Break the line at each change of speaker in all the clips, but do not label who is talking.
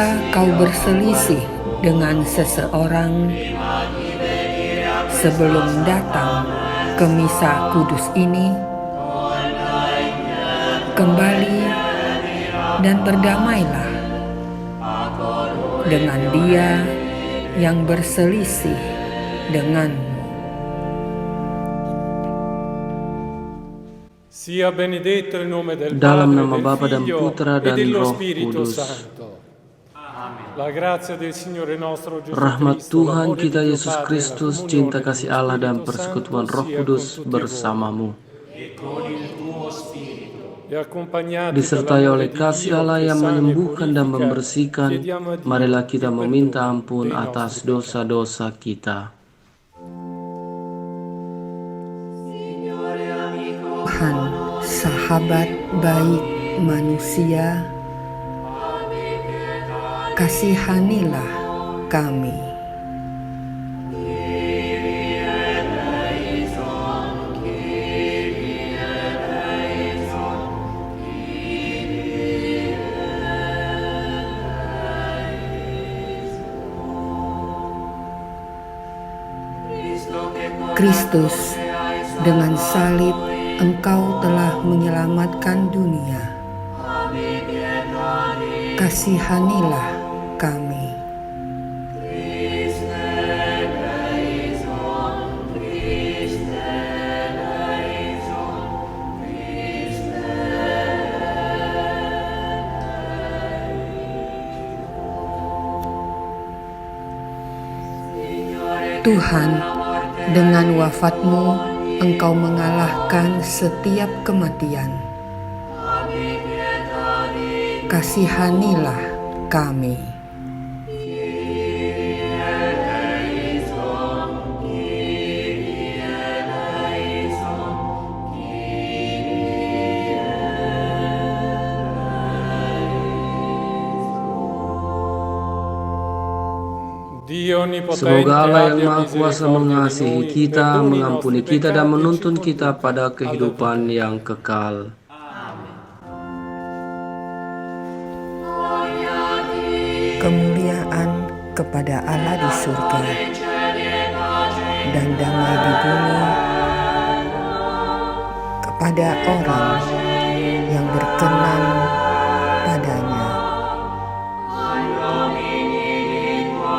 Jika kau berselisih dengan seseorang sebelum datang ke misa kudus ini, kembali dan berdamailah dengan dia yang berselisih denganmu.
Dalam nama Bapa dan Putra dan Roh Kudus. Rahmat Tuhan kita Yesus Kristus, cinta kasih Allah dan persekutuan Roh Kudus bersamamu. Disertai oleh kasih Allah yang menyembuhkan dan membersihkan, marilah kita meminta ampun atas dosa-dosa kita.
Tuhan, sahabat baik manusia, kasihanilah kami. Kristus, dengan salib Engkau telah menyelamatkan dunia. Kasihanilah kami. Tuhan, dengan wafat-Mu Engkau mengalahkan setiap kematian. Kasihanilah kami.
Semoga Allah yang Maha Kuasa mengasihi kita, mengampuni kita, dan menuntun kita pada kehidupan yang kekal.
Kemuliaan kepada Allah di surga dan damai di bumi kepada orang yang berkenan padanya.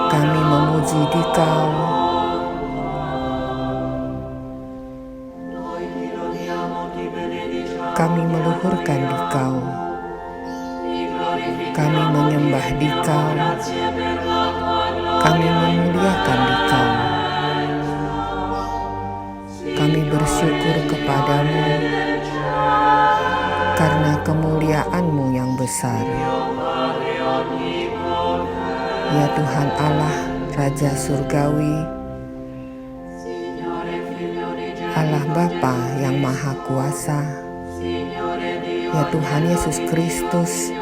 Kami memuji Dikau, kami meluhurkan Dikau, kami menyembah Dikau, kami memuliakan Dikau, kami bersyukur kepadamu karena kemuliaan-Mu yang besar. Ya Tuhan Allah, Raja Surgawi, Allah Bapa yang Maha Kuasa, ya Tuhan Yesus Kristus,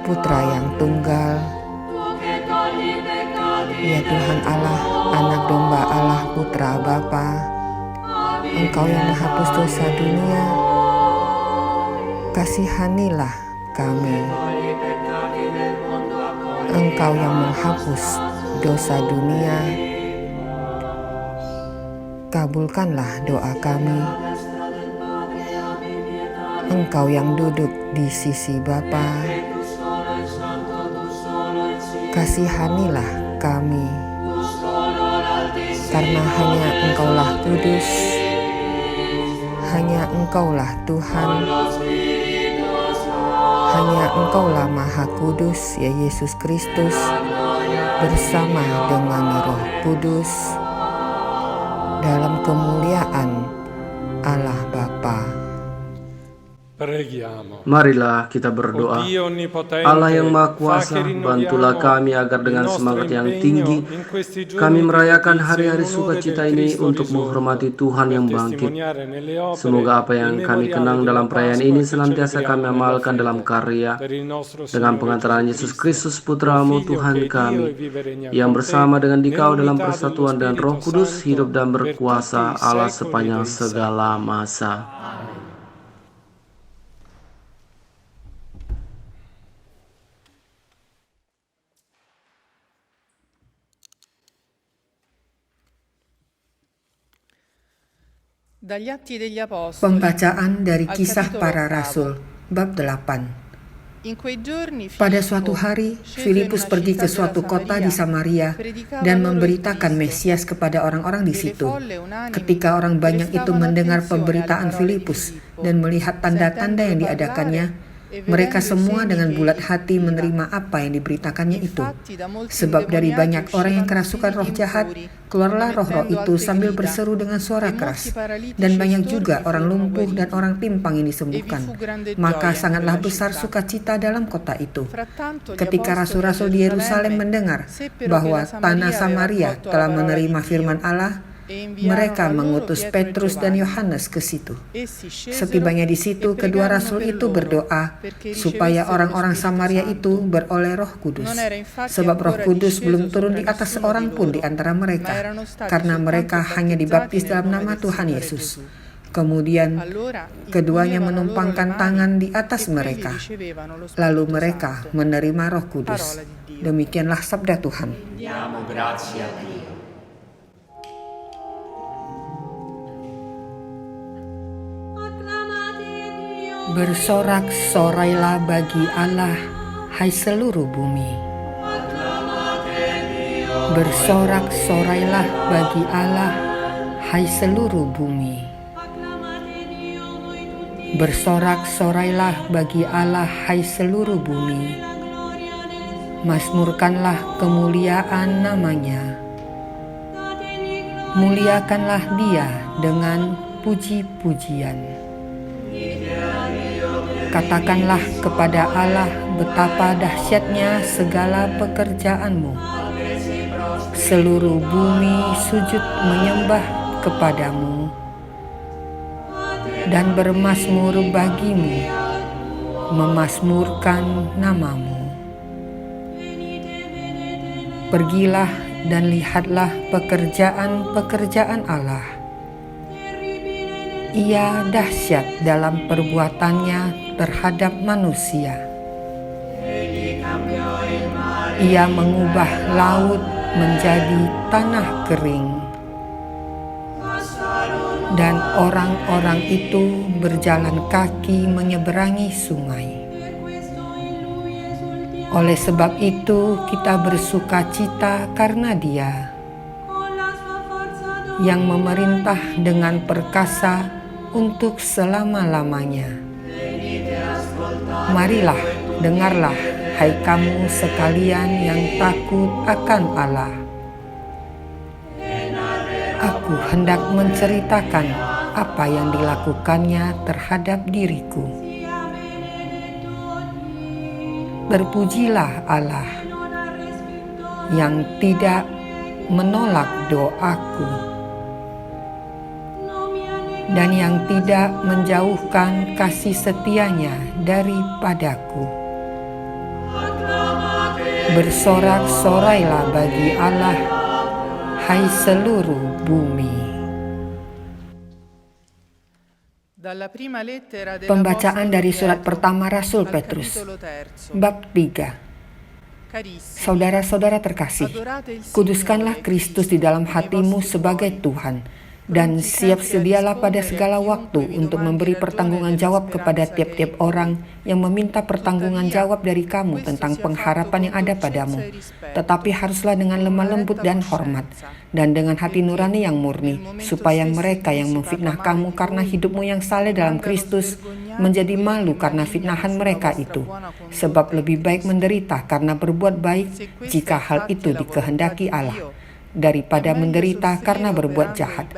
Putra yang tunggal, ya Tuhan Allah, Anak Domba Allah, Putra Bapa, Engkau yang menghapus dosa dunia, kasihanilah kami. Engkau yang menghapus dosa dunia, kabulkanlah doa kami. Engkau yang duduk di sisi Bapa, kasihanilah kami. Karena hanya Engkaulah kudus, hanya Engkaulah Tuhan, hanya Engkaulah Maha Kudus, ya Yesus Kristus, bersama dengan Roh Kudus, dalam kemuliaan Allah Bapa.
Marilah kita berdoa. Allah yang Maha Kuasa, bantulah kami agar dengan semangat yang tinggi kami merayakan hari-hari sukacita ini untuk menghormati Tuhan yang bangkit. Semoga apa yang kami kenang dalam perayaan ini senantiasa kami amalkan dalam karya dengan pengantaran Yesus Kristus Putra-Mu Tuhan kami, yang bersama dengan Dikau dalam persatuan dan Roh Kudus hidup dan berkuasa Allah sepanjang segala masa.
Pembacaan dari Kisah Para Rasul, bab 8. Pada suatu hari, Filipus pergi ke suatu kota di Samaria dan memberitakan Mesias kepada orang-orang di situ. Ketika orang banyak itu mendengar pemberitaan Filipus dan melihat tanda-tanda yang diadakannya, mereka semua dengan bulat hati menerima apa yang diberitakannya itu. Sebab dari banyak orang yang kerasukan roh jahat, keluarlah roh-roh itu sambil berseru dengan suara keras. Dan banyak juga orang lumpuh dan orang pimpang yang disembuhkan. Maka sangatlah besar sukacita dalam kota itu. Ketika rasul-rasul di Yerusalem mendengar bahwa tanah Samaria telah menerima firman Allah, mereka mengutus Petrus dan Yohanes ke situ. Setibanya di situ, kedua rasul itu berdoa supaya orang-orang Samaria itu beroleh Roh Kudus. Sebab Roh Kudus belum turun di atas seorang pun di antara mereka, karena mereka hanya dibaptis dalam nama Tuhan Yesus. Kemudian keduanya menumpangkan tangan di atas mereka, lalu mereka menerima Roh Kudus. Demikianlah sabda Tuhan. Bersorak-sorailah bagi Allah, hai seluruh bumi. Bersorak-sorailah bagi Allah, hai seluruh bumi. Bersorak-sorailah bagi Allah, hai seluruh bumi. Mazmurkanlah kemuliaan namanya. Muliakanlah Dia dengan puji-pujian. Katakanlah kepada Allah betapa dahsyatnya segala pekerjaanmu. Seluruh bumi sujud menyembah kepadamu dan bermazmur bagimu, memazmurkan namamu. Pergilah dan lihatlah pekerjaan-pekerjaan Allah. Ia dahsyat dalam perbuatannya terhadap manusia. Ia mengubah laut menjadi tanah kering, dan orang-orang itu berjalan kaki menyeberangi sungai. Oleh sebab itu kita bersukacita karena Dia yang memerintah dengan perkasa untuk selama-lamanya. Marilah, dengarlah, hai kamu sekalian yang takut akan Allah. Aku hendak menceritakan apa yang dilakukannya terhadap diriku. Berpujilah Allah yang tidak menolak doaku dan yang tidak menjauhkan kasih setianya daripadaku. Bersorak-sorailah bagi Allah, hai seluruh bumi. Pembacaan dari surat pertama Rasul Petrus, bab 3. Saudara-saudara terkasih, kuduskanlah Kristus di dalam hatimu sebagai Tuhan, dan siap sedialah pada segala waktu untuk memberi pertanggungan jawab kepada tiap-tiap orang yang meminta pertanggungan jawab dari kamu tentang pengharapan yang ada padamu. Tetapi haruslah dengan lemah lembut dan hormat, dan dengan hati nurani yang murni, supaya mereka yang memfitnah kamu karena hidupmu yang saleh dalam Kristus menjadi malu karena fitnahan mereka itu. Sebab lebih baik menderita karena berbuat baik, jika hal itu dikehendaki Allah, daripada menderita karena berbuat jahat.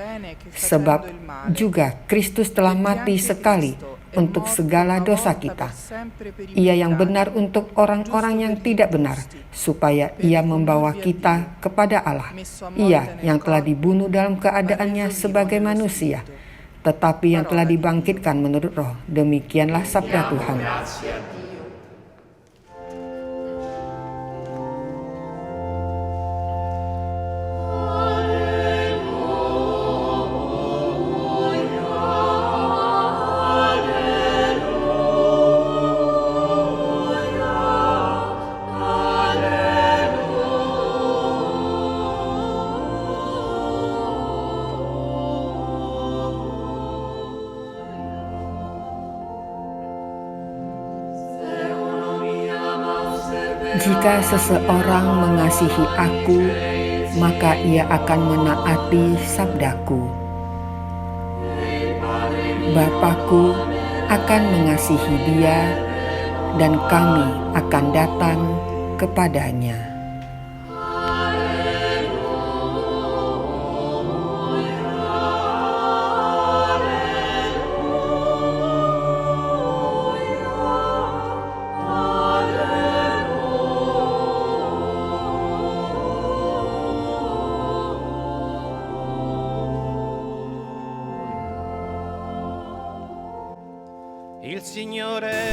Sebab juga Kristus telah mati sekali untuk segala dosa kita. Ia yang benar untuk orang-orang yang tidak benar, supaya Ia membawa kita kepada Allah. Ia yang telah dibunuh dalam keadaannya sebagai manusia, tetapi yang telah dibangkitkan menurut Roh. Demikianlah sabda Tuhan. Jika seseorang mengasihi aku, maka ia akan menaati sabdaku. Bapa-Ku akan mengasihi dia, dan kami akan datang kepadanya.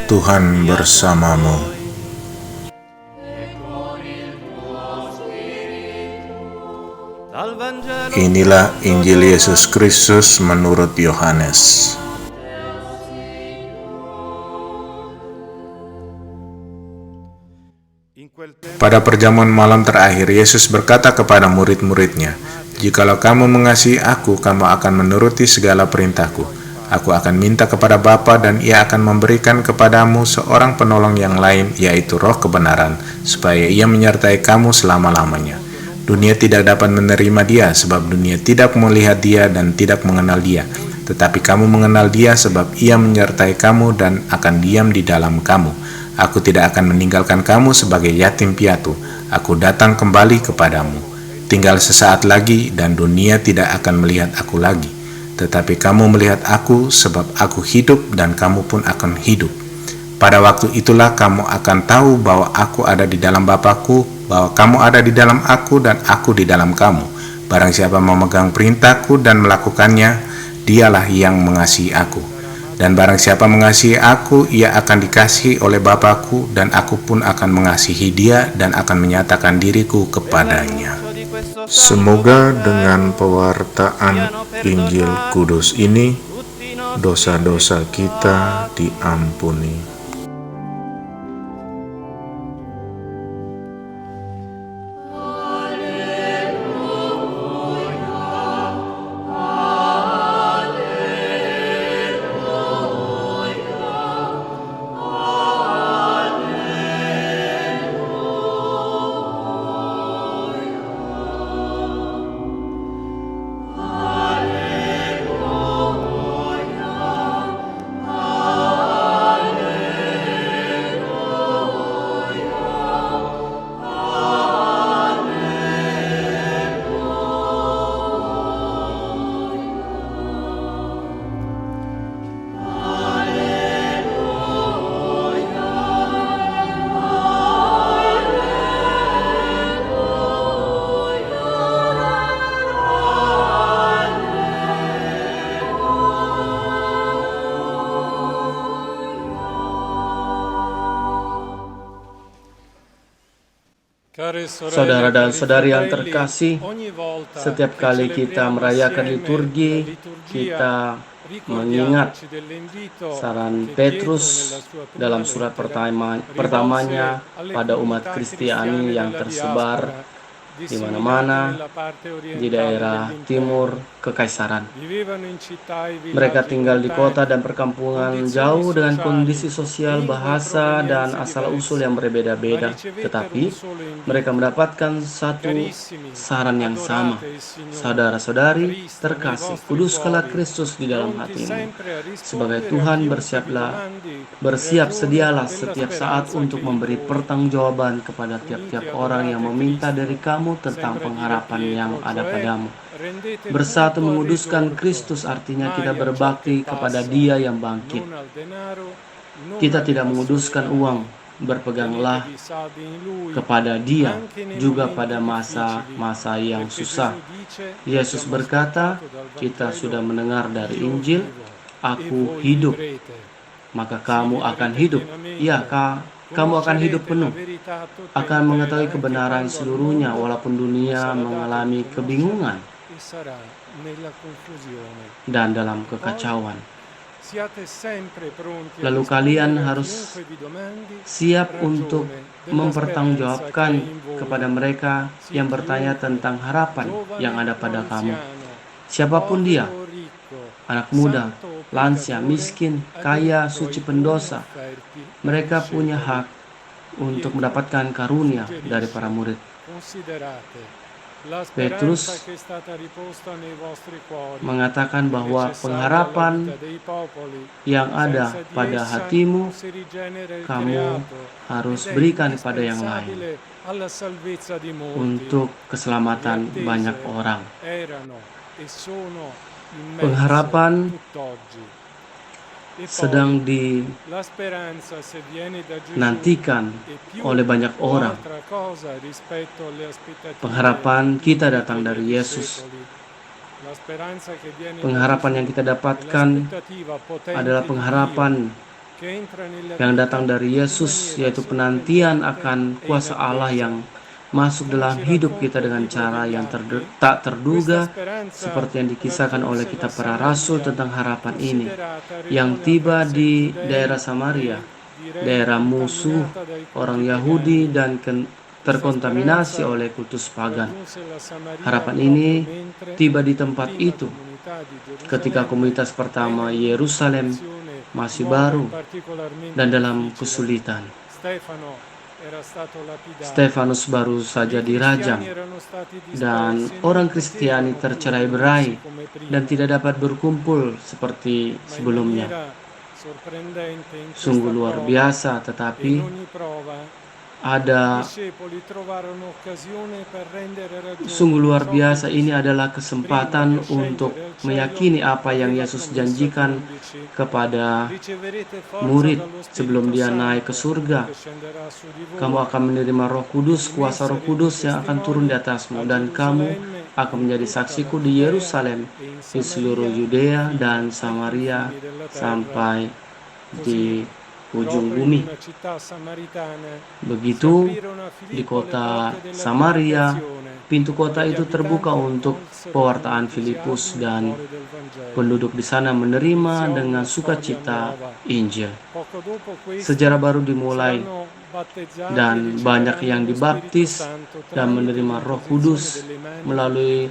Tuhan bersamamu. Inilah Injil Yesus Kristus menurut Yohanes. Pada perjamuan malam terakhir, Yesus berkata kepada murid-muridnya, "Jikalau kamu mengasihi aku, kamu akan menuruti segala perintahku. Aku akan minta kepada Bapa dan ia akan memberikan kepadamu seorang penolong yang lain, yaitu Roh kebenaran, supaya ia menyertai kamu selama-lamanya. Dunia tidak dapat menerima dia, sebab dunia tidak melihat dia dan tidak mengenal dia. Tetapi kamu mengenal dia, sebab ia menyertai kamu dan akan diam di dalam kamu. Aku tidak akan meninggalkan kamu sebagai yatim piatu. Aku datang kembali kepadamu. Tinggal sesaat lagi dan dunia tidak akan melihat aku lagi. Tetapi kamu melihat aku, sebab aku hidup dan kamu pun akan hidup. Pada waktu itulah kamu akan tahu bahwa aku ada di dalam Bapa-Ku, bahwa kamu ada di dalam aku dan aku di dalam kamu. Barang siapa memegang perintahku dan melakukannya, dialah yang mengasihi aku. Dan barang siapa mengasihi aku, ia akan dikasihi oleh Bapa-Ku, dan aku pun akan mengasihi dia dan akan menyatakan diriku kepadanya." Semoga dengan pewartaan Injil Kudus ini, dosa-dosa kita diampuni.
Saudara dan saudari yang terkasih, setiap kali kita merayakan liturgi, kita mengingat saran Petrus dalam surat pertamanya pada umat Kristiani yang tersebar di mana-mana di daerah timur kekaisaran. Mereka tinggal di kota dan perkampungan jauh dengan kondisi sosial, bahasa, dan asal-usul yang berbeda-beda. Tetapi mereka mendapatkan satu saran yang sama. Saudara-saudari terkasih, kuduskanlah Kristus di dalam hatimu. Sebagai Tuhan bersiap sedialah setiap saat untuk memberi pertanggungjawaban kepada tiap-tiap orang yang meminta dari kamu tentang pengharapan yang ada padamu. Bersatu menguduskan Kristus artinya kita berbakti kepada Dia yang bangkit. Kita tidak menguduskan uang, berpeganglah kepada Dia juga pada masa-masa yang susah. Yesus berkata, kita sudah mendengar dari Injil, "Aku hidup, maka kamu akan hidup." Ya, kamu akan hidup penuh, akan mengetahui kebenaran seluruhnya walaupun dunia mengalami kebingungan dan dalam kekacauan. Lalu kalian harus siap untuk mempertanggungjawabkan kepada mereka yang bertanya tentang harapan yang ada pada kamu. Siapapun dia, anak muda, lansia, miskin, kaya, suci, pendosa, mereka punya hak untuk mendapatkan karunia dari para murid. Petrus mengatakan bahwa pengharapan yang ada pada hatimu, kamu harus berikan kepada yang lain untuk keselamatan banyak orang. Pengharapan sedang dinantikan oleh banyak orang. Pengharapan kita datang dari Yesus. Pengharapan yang kita dapatkan adalah pengharapan yang datang dari Yesus, yaitu penantian akan kuasa Allah yang masuk dalam hidup kita dengan cara yang tak terduga, seperti yang dikisahkan oleh kitab para rasul tentang harapan ini, yang tiba di daerah Samaria, daerah musuh orang Yahudi dan terkontaminasi oleh kultus pagan. Harapan ini tiba di tempat itu ketika komunitas pertama Yerusalem masih baru dan dalam kesulitan. Stefanus baru saja dirajam dan orang Kristiani tercerai-berai dan tidak dapat berkumpul seperti sebelumnya. Sungguh luar biasa, tetapi sungguh luar biasa, ini adalah kesempatan untuk meyakini apa yang Yesus janjikan kepada murid sebelum dia naik ke surga. Kamu akan menerima Roh Kudus, kuasa Roh Kudus yang akan turun di atasmu, dan kamu akan menjadi saksiku di Yerusalem, di seluruh Yudea dan Samaria, sampai di ujung bumi. Begitu di kota Samaria, pintu kota itu terbuka untuk pewartaan Filipus, dan penduduk di sana menerima dengan sukacita Injil. Sejarah baru dimulai dan banyak yang dibaptis dan menerima Roh Kudus melalui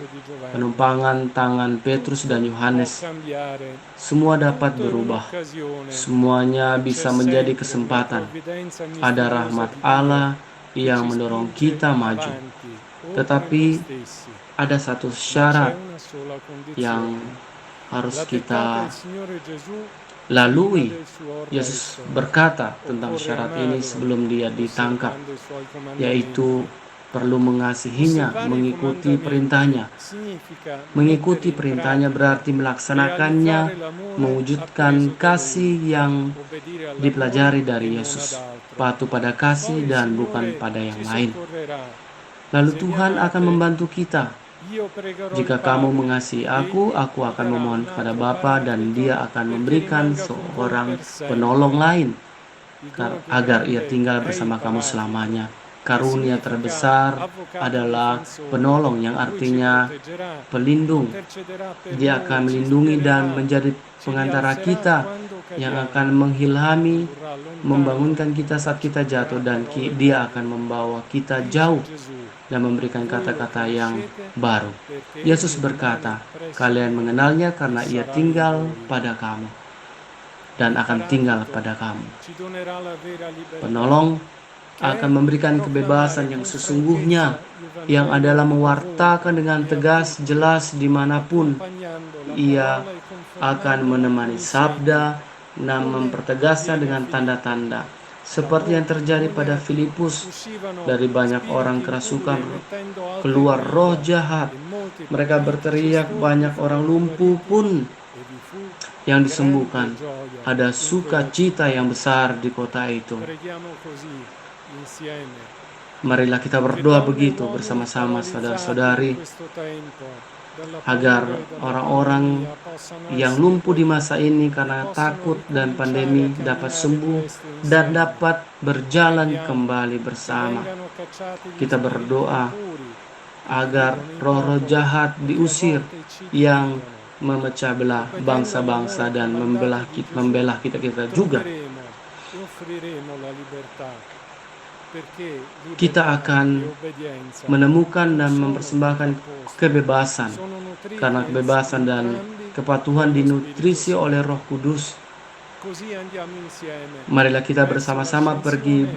penumpangan tangan Petrus dan Yohanes. Semua dapat berubah. Semuanya bisa menjadi kesempatan. Ada rahmat Allah yang mendorong kita maju. Tetapi ada satu syarat yang harus kita lalui. Yesus berkata tentang syarat ini sebelum dia ditangkap, yaitu perlu mengasihinya, mengikuti perintahnya. Mengikuti perintahnya berarti melaksanakannya, mewujudkan kasih yang dipelajari dari Yesus, patuh pada kasih dan bukan pada yang lain. Lalu Tuhan akan membantu kita. Jika kamu mengasihi aku akan memohon kepada Bapa, dan dia akan memberikan seorang penolong lain agar ia tinggal bersama kamu selamanya. Karunia terbesar adalah penolong, yang artinya pelindung. Dia akan melindungi dan menjadi pengantara kita, yang akan mengilhami, membangunkan kita saat kita jatuh, dan dia akan membawa kita jauh dan memberikan kata-kata yang baru. Yesus berkata, kalian mengenalnya karena ia tinggal pada kamu dan akan tinggal pada kamu. Penolong akan memberikan kebebasan yang sesungguhnya, yang adalah mewartakan dengan tegas, jelas dimanapun. Ia akan menemani sabda dan mempertegasnya dengan tanda-tanda. Seperti yang terjadi pada Filipus, dari banyak orang kerasukan keluar roh jahat. Mereka berteriak, banyak orang lumpuh pun yang disembuhkan. Ada sukacita yang besar di kota itu. Marilah kita berdoa begitu bersama-sama, saudara-saudari, agar orang-orang yang lumpuh di masa ini karena takut dan pandemi dapat sembuh dan dapat berjalan kembali bersama. Kita berdoa agar roh-roh jahat diusir yang memecah belah bangsa-bangsa dan membelah kita juga. Kita akan menemukan dan mempersembahkan kebebasan, karena kebebasan dan kepatuhan dinutrisi oleh Roh Kudus. Marilah kita bersama-sama pergi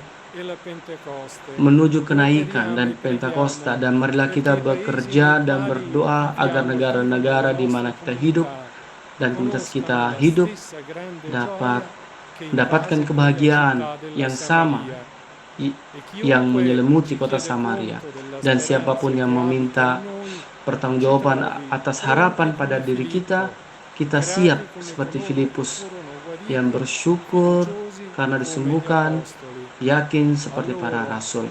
menuju kenaikan dan Pentakosta, dan marilah kita bekerja dan berdoa agar negara-negara di mana kita hidup dan komunitas kita hidup dapat mendapatkan kebahagiaan yang sama yang menyelimuti kota Samaria. Dan siapapun yang meminta pertanggungjawaban atas harapan pada diri kita, kita siap seperti Filipus yang bersyukur karena disembuhkan, yakin seperti para rasul.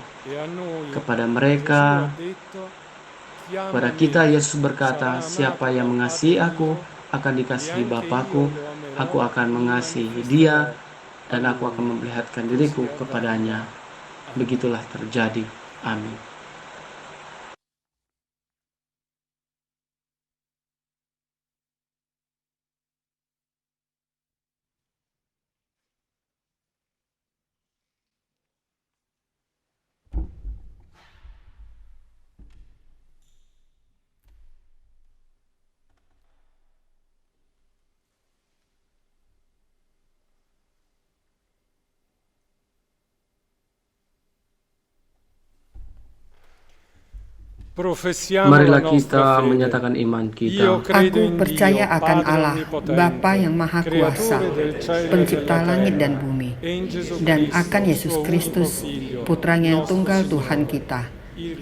Kepada mereka, kepada kita Yesus berkata, siapa yang mengasihi aku akan dikasihi Bapakku, aku akan mengasihi dia dan aku akan memperlihatkan diriku kepadanya. Begitulah terjadi. Amin. Marilah kita menyatakan iman kita.
Aku percaya akan Allah, Bapa yang Maha Kuasa, Pencipta langit dan bumi, dan akan Yesus Kristus, Putranya yang tunggal Tuhan kita,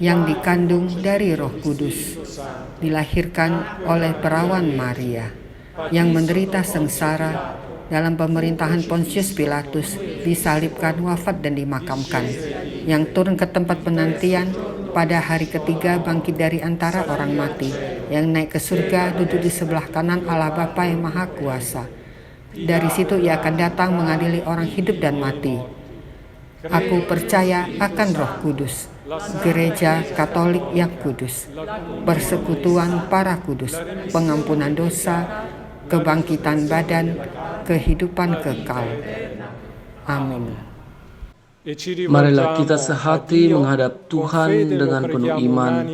yang dikandung dari Roh Kudus, dilahirkan oleh perawan Maria, yang menderita sengsara dalam pemerintahan Pontius Pilatus, disalibkan, wafat dan dimakamkan, yang turun ke tempat penantian, pada hari ketiga bangkit dari antara orang mati, yang naik ke surga, duduk di sebelah kanan Allah Bapa yang Maha Kuasa. Dari situ ia akan datang mengadili orang hidup dan mati. Aku percaya akan Roh Kudus, Gereja Katolik yang kudus, persekutuan para kudus, pengampunan dosa, kebangkitan badan, kehidupan kekal. Amin.
Marilah kita sehati menghadap Tuhan dengan penuh iman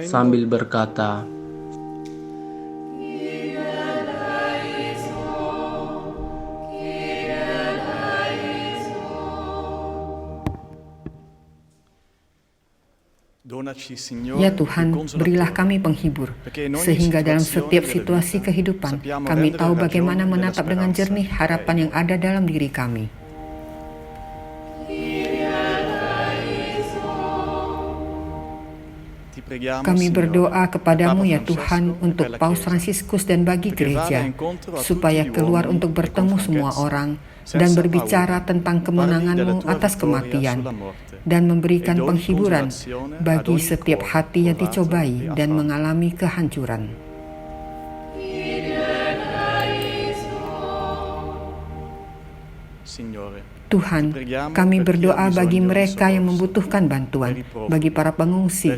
sambil berkata,
Ya Tuhan, berilah kami penghibur, sehingga dalam setiap situasi kehidupan kami tahu bagaimana menatap dengan jernih harapan yang ada dalam diri kami. Kami berdoa kepadamu ya Tuhan untuk Paus Fransiskus dan bagi gereja, supaya keluar untuk bertemu semua orang dan berbicara tentang kemenangan-Mu atas kematian, dan memberikan penghiburan bagi setiap hati yang dicobai dan mengalami kehancuran. Tuhan, kami berdoa bagi mereka yang membutuhkan bantuan, bagi para pengungsi,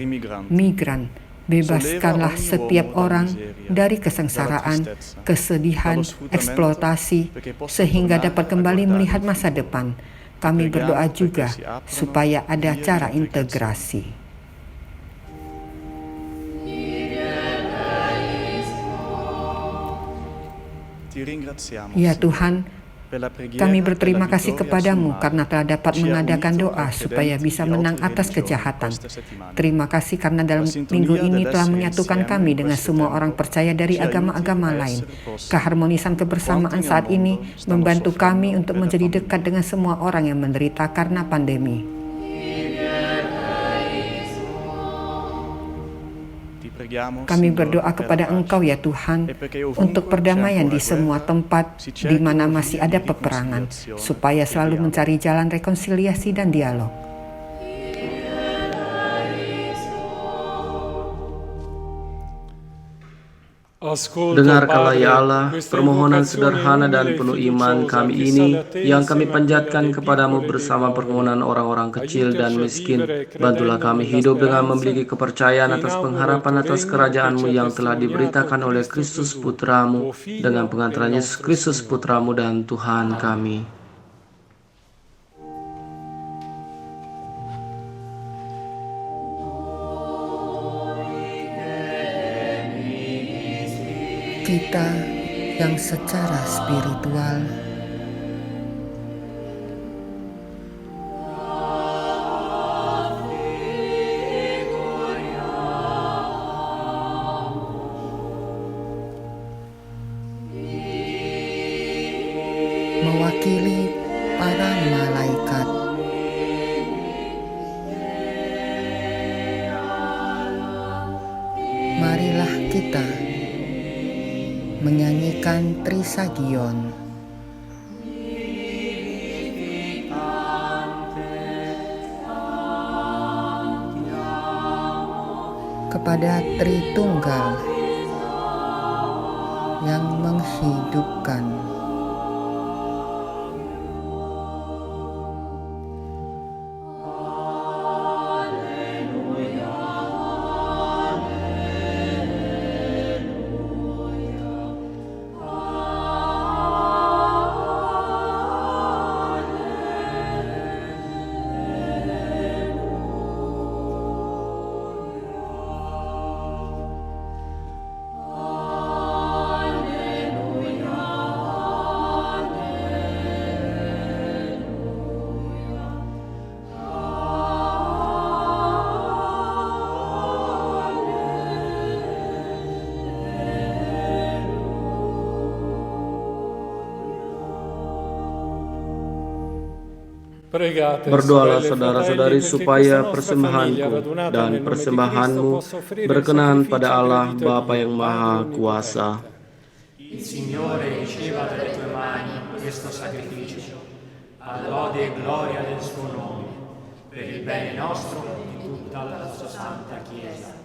migran. Bebaskanlah setiap orang dari kesengsaraan, kesedihan, eksploitasi, sehingga dapat kembali melihat masa depan. Kami berdoa juga supaya ada cara integrasi. Ya Tuhan, kami berterima kasih kepadamu karena telah dapat mengadakan doa supaya bisa menang atas kejahatan. Terima kasih karena dalam minggu ini telah menyatukan kami dengan semua orang percaya dari agama-agama lain. Keharmonisan kebersamaan saat ini membantu kami untuk menjadi dekat dengan semua orang yang menderita karena pandemi. Kami berdoa kepada Engkau ya Tuhan untuk perdamaian di semua tempat di mana masih ada peperangan, supaya selalu mencari jalan rekonsiliasi dan dialog.
Dengarkanlah ya Allah permohonan sederhana dan penuh iman kami ini yang kami panjatkan kepadamu bersama permohonan orang-orang kecil dan miskin. Bantulah kami hidup dengan memiliki kepercayaan atas pengharapan atas kerajaan-Mu yang telah diberitakan oleh Kristus Putramu dengan pengantaran Yesus Kristus Putramu dan Tuhan kami.
Kita yang secara spiritual ikan trisagion. Kepada Tritunggal yang menghidupkan.
Berdoalah saudara-saudari supaya persembahanku dan persembahanmu berkenan pada Allah Bapa yang Maha Kuasa.
Il Signore riceva dalle tue mani questo sacrificio, alla lode e gloria del suo nome, per il bene nostro e di tutta la sua santa Chiesa.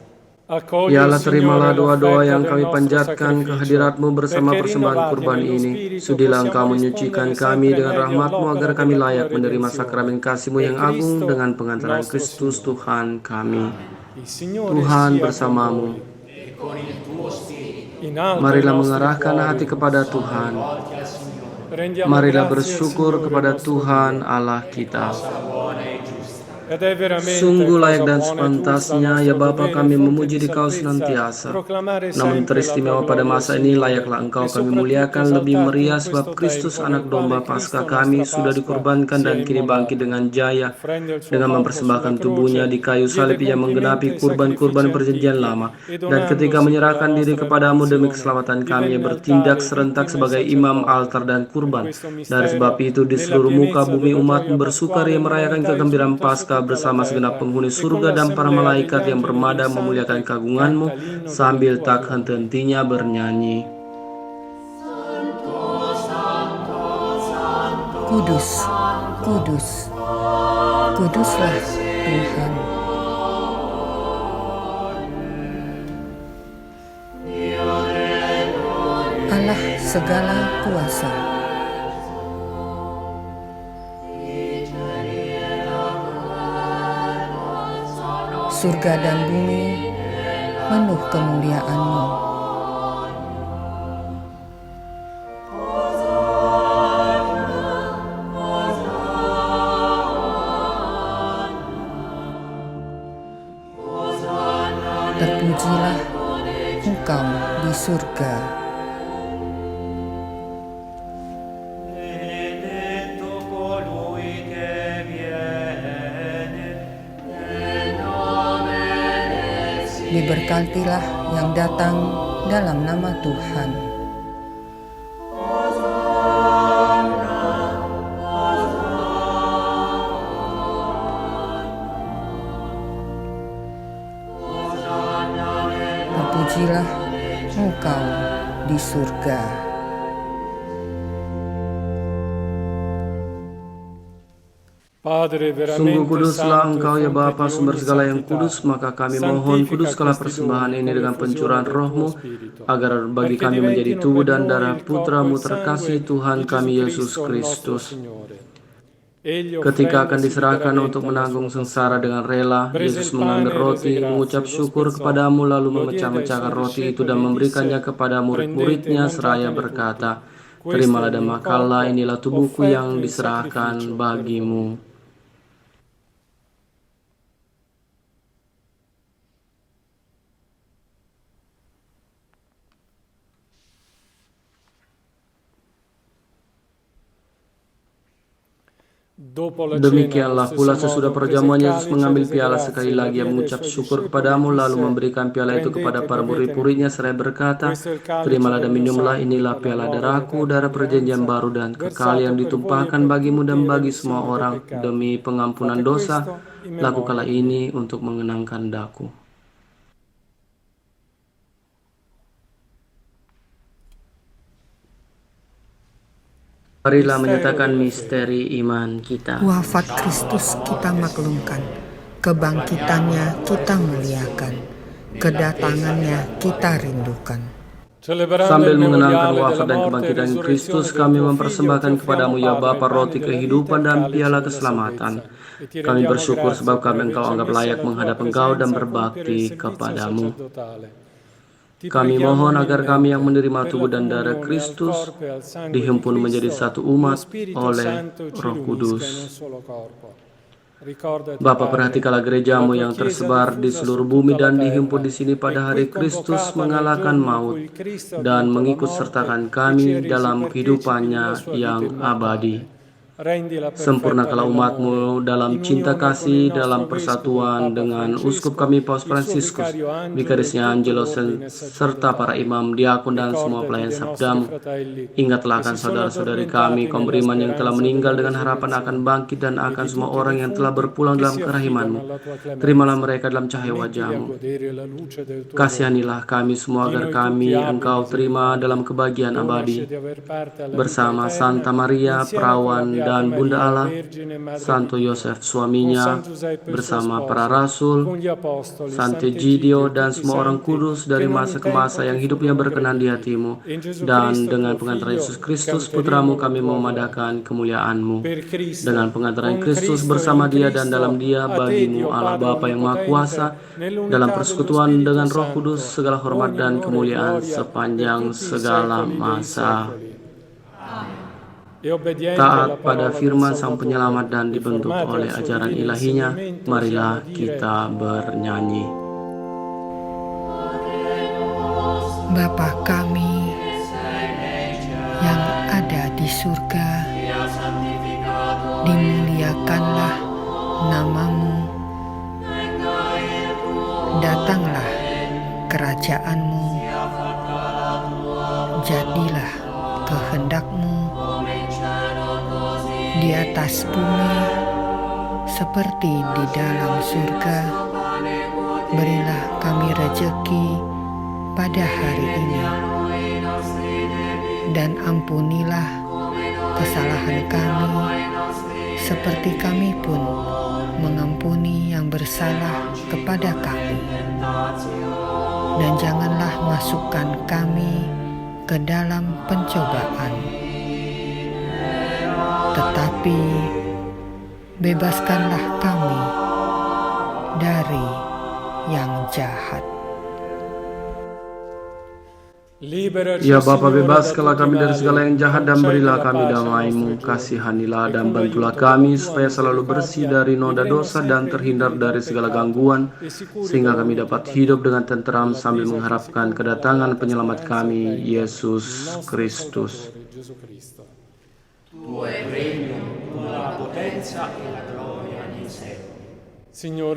Ya Allah, terimalah doa-doa yang kami panjatkan ke hadirat-Mu bersama persembahan kurban ini. Sudilah Engkau menyucikan kami dengan rahmat-Mu agar kami layak menerima sakramen kasih-Mu yang agung dengan pengantaran Kristus Tuhan kami. Tuhan bersamamu. Marilah mengarahkan hati kepada Tuhan. Marilah bersyukur kepada Tuhan Allah kita. Sungguh layak dan sepantasnya ya Bapa kami memuji Dikau senantiasa. Namun teristimewa pada masa ini layaklah Engkau kami muliakan lebih meriah sebab Kristus anak domba Paskah kami sudah dikorbankan dan kini bangkit dengan jaya dengan mempersembahkan tubuhnya di kayu salib yang menggenapi kurban-kurban perjanjian lama, dan ketika menyerahkan diri kepadamu demi keselamatan kami ia bertindak serentak sebagai imam altar dan kurban. Dari sebab itu di seluruh muka bumi umat bersukaria merayakan kegembiraan Paskah bersama segenap penghuni surga dan para malaikat yang bermada memuliakan kagungan-Mu sambil tak henti-hentinya bernyanyi.
Kudus, kudus, kuduslah Tuhan. Allah segala kuasa. Surga dan bumi penuh kemuliaan-Mu. Terpujilah Engkau di surga. Diberkatilah yang datang dalam nama Tuhan. Terpujilah Engkau di surga.
Sungguh kuduslah Engkau ya Bapa, sumber segala yang kudus, maka kami mohon kuduskanlah persembahan ini dengan pencurahan Roh-Mu, agar bagi kami menjadi tubuh dan darah Putra-Mu terkasih Tuhan kami Yesus Kristus. Ketika akan diserahkan untuk menanggung sengsara dengan rela, Yesus mengambil roti, mengucap syukur kepadamu, lalu memecah-mecahkan roti itu dan memberikannya kepada murid-muridnya seraya berkata, "Terimalah dan makanlah, inilah tubuhku yang diserahkan bagimu." Demikianlah pula sesudah perjamuan Yesus mengambil piala sekali lagi, yang mengucap syukur kepadamu, lalu memberikan piala itu kepada para murid-muridnya seraya berkata, "Terimalah dan minumlah, inilah piala darahku, darah perjanjian baru dan kekal yang ditumpahkan bagimu dan bagi semua orang demi pengampunan dosa. Lakukanlah ini untuk mengenangkan daku." Marilah menyatakan misteri iman kita.
Wafat Kristus kita maklumkan, kebangkitannya kita muliakan, kedatangannya kita rindukan.
Sambil mengenangkan wafat dan kebangkitan Kristus, kami mempersembahkan kepadamu ya Bapa roti kehidupan dan piala keselamatan. Kami bersyukur sebab kami Engkau anggap layak menghadap Engkau dan berbakti kepadamu. Kami mohon agar kami yang menerima tubuh dan darah Kristus dihimpun menjadi satu umat oleh Roh Kudus. Bapa, perhatikanlah gerejamu yang tersebar di seluruh bumi dan dihimpun di sini pada hari Kristus mengalahkan maut dan mengikut sertakan kami dalam kehidupannya yang abadi. Sempurnakanlah umatmu dalam cinta kasih, dalam persatuan dengan uskup kami Paus Fransiskus, Vikarisnya Angelo, serta para imam, diakon dan semua pelayan sabdamu. Ingatlah akan saudara-saudari kami, kaum beriman yang telah meninggal dengan harapan akan bangkit, dan akan semua orang yang telah berpulang dalam kerahimanmu. Terimalah mereka dalam cahaya wajahmu. Kasihanilah kami semua agar kami Engkau terima dalam kebahagiaan abadi. Bersama Santa Maria, Perawan dan Bunda Allah, Santo Yosef suaminya, bersama para rasul, Santo Egidio dan semua orang kudus dari masa ke masa yang hidupnya berkenan di hatimu, dan dengan pengantaran Yesus Kristus Putramu kami memadahkan kemuliaan-Mu. Dengan pengantaran Kristus bersama Dia dan dalam Dia bagimu Allah Bapa yang Maha Kuasa, dalam persekutuan dengan Roh Kudus segala hormat dan kemuliaan sepanjang segala masa. Taat pada firman Sang Penyelamat dan dibentuk oleh ajaran ilahinya, marilah kita bernyanyi.
Bapa kami yang ada di surga, dimuliakanlah nama-Mu, datanglah kerajaan-Mu, jadilah kehendak-Mu di atas bumi seperti di dalam surga. Berilah kami rejeki pada hari ini, dan ampunilah kesalahan kami seperti kami pun mengampuni yang bersalah kepada kami. Dan janganlah masukkan kami ke dalam pencobaan, tetapi bebaskanlah kami dari yang jahat.
Ya Bapa, bebaskanlah kami dari segala yang jahat dan berilah kami damai-Mu. Kasihanilah dan bantulah kami supaya selalu bersih dari noda dosa dan terhindar dari segala gangguan, sehingga kami dapat hidup dengan tenteram sambil mengharapkan kedatangan penyelamat kami, Yesus Kristus.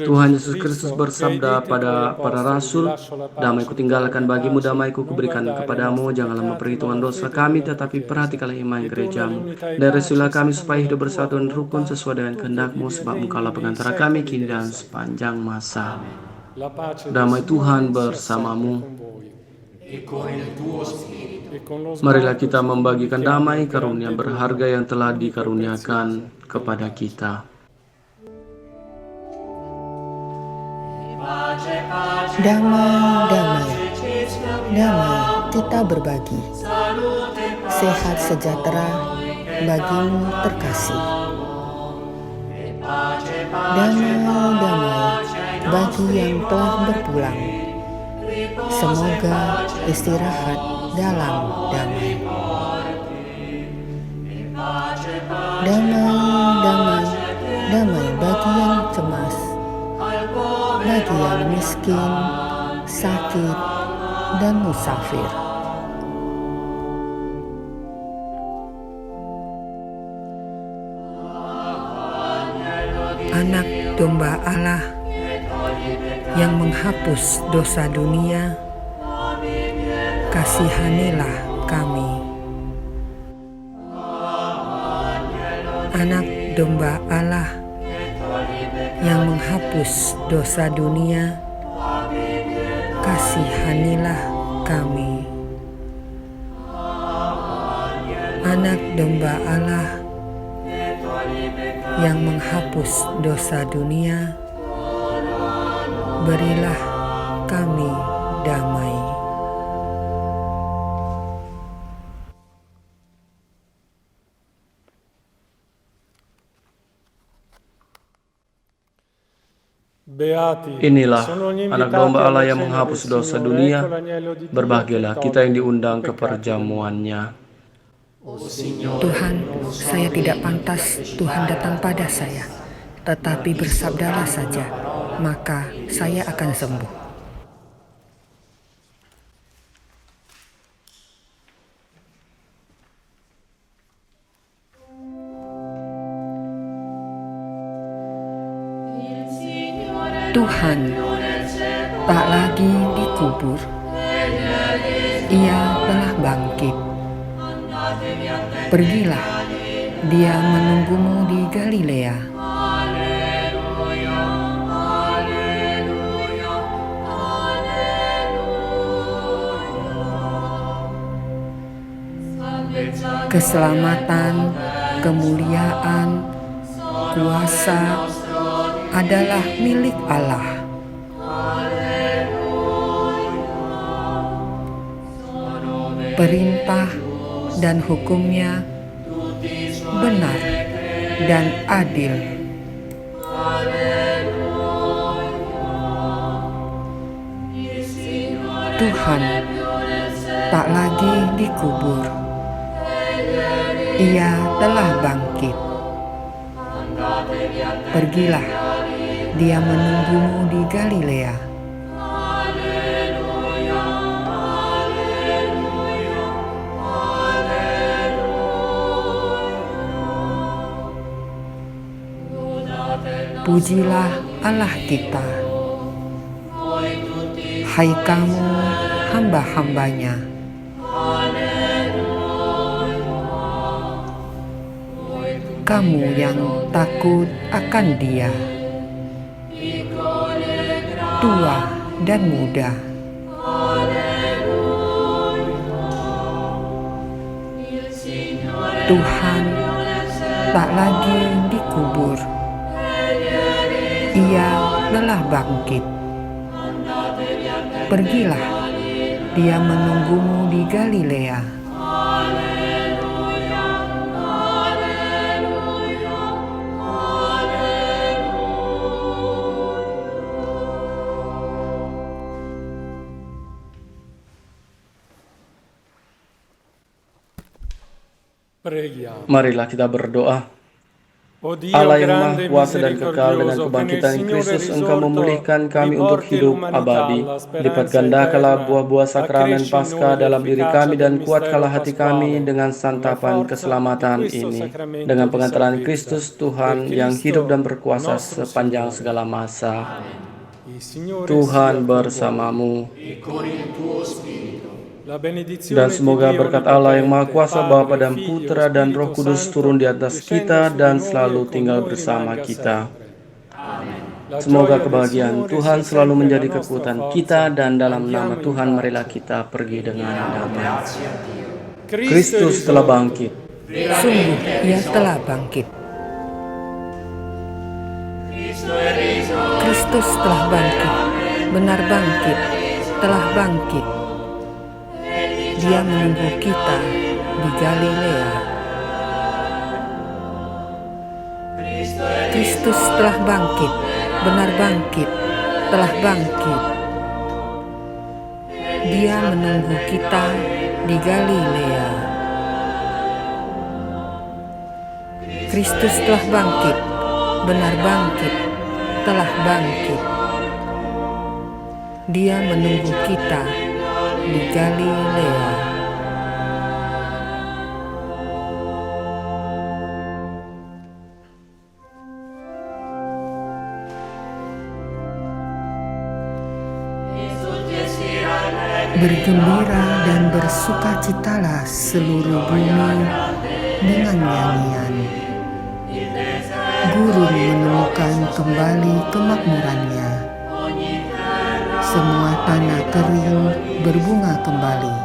Tuhan Yesus Kristus bersabda pada para rasul, "Damai kutinggalkan bagimu, damai kuberikan kepadamu. Janganlah memperhitungkan dosa kami, tetapi perhatikanlah iman gerejamu. Dan restuilah kami supaya hidup bersatu dan rukun sesuai dengan kehendak-Mu, sebab Engkaulah pengantara kami kini dan sepanjang masa." Damai Tuhan bersamamu. Marilah kita membagikan damai karunia berharga yang telah dikaruniakan kepada kita.
Damai, damai, damai kita berbagi. Sehat sejahtera bagimu terkasih. Damai, damai bagi yang telah berpulang. Semoga istirahat dalam damai. Damai, damai, damai bagi yang cemas, bagi yang miskin, sakit, dan musafir. Anak domba Allah yang menghapus dosa dunia, kasihanilah kami. Anak domba Allah yang menghapus dosa dunia, kasihanilah kami. Anak domba Allah yang menghapus dosa dunia, berilah kami damai.
Inilah anak domba Allah yang menghapus dosa dunia. Berbahagialah kita yang diundang ke perjamuannya.
Tuhan, saya tidak pantas Tuhan datang pada saya, tetapi bersabdalah saja, maka saya akan sembuh. Tuhan tak lagi dikubur, Ia telah bangkit. Pergilah, Dia menunggumu di Galilea. Keselamatan, kemuliaan, kuasa adalah milik Allah. Perintah dan hukumnya benar dan adil. Tuhan tak lagi dikubur, Ia telah bangkit. Pergilah, Dia menunggumu di Galilea. Pujilah Allah kita, hai kamu hamba-hambanya. Kamu yang takut akan Dia, tua dan muda. Tuhan tak lagi dikubur, Ia telah bangkit. Pergilah, Dia menunggumu di Galilea.
Marilah kita berdoa. Allah yang Maha Kuasa dan kekal, dengan kebangkitan Kristus Engkau memulihkan kami untuk hidup abadi. Lipat gandakanlah buah-buah sakramen Paskah dalam diri kami dan kuatkanlah hati kami dengan santapan keselamatan ini. Dengan pengantaran Kristus Tuhan yang hidup dan berkuasa sepanjang segala masa. Tuhan bersamamu. Dan semoga berkat Allah yang Maha Kuasa, Bapa dan Putra dan Roh Kudus turun di atas kita dan selalu tinggal bersama kita. Semoga kebahagiaan Tuhan selalu menjadi kekuatan kita, dan dalam nama Tuhan marilah kita pergi dengan damai. Kristus telah bangkit.
Sungguh, Ia telah bangkit. Kristus telah bangkit, benar bangkit, telah bangkit. Dia menunggu kita di Galilea. Kristus telah bangkit, benar bangkit, telah bangkit. Dia menunggu kita di Galilea. Kristus telah bangkit, benar bangkit, telah bangkit. Dia menunggu kita di Galilea. Bergembira dan bersukacitalah seluruh bumi dengan nyanyian. Gurun menemukan kembali kemakmurannya. Semua tanah kering berbunga kembali.